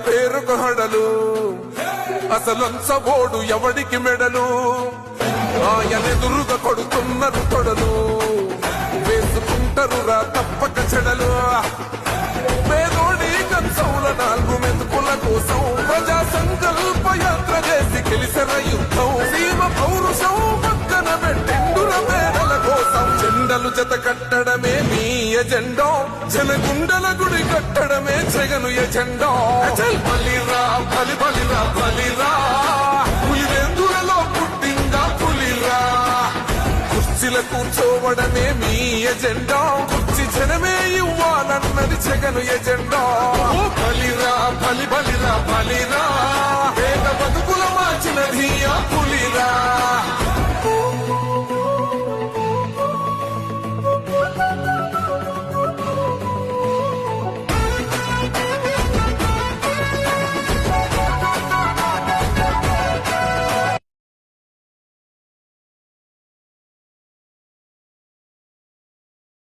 పేరుకు హడలు అసలంచబోడు ఎవడికి మెడలు ఆయనెదురుగా కొడుతున్నారు తొడలు వేసుకుంటారు రా తప్పక చెడలు పేదోడి కంచౌల 4 మెతుకుల కోసం ప్రజా సంకల్ప యాత్ర చేసి గెలిసిన యుద్ధం సీమ పౌరుషం పక్కన పెట్టిండుల మేడల కోసం జెండలు జత కట్టడమే మీ ఎజెండో జనగుండల గుడి కట్టడమే జగను ఎజెండో బలిరా బలి బలిరా బలిరా పులివెందులలో పుట్టిందా పులిరా కుర్చీల కూర్చోవడమే మీ ఎజెండా కుర్చీ జనమే ఇవ్వాలన్నది జగను ఎజెండా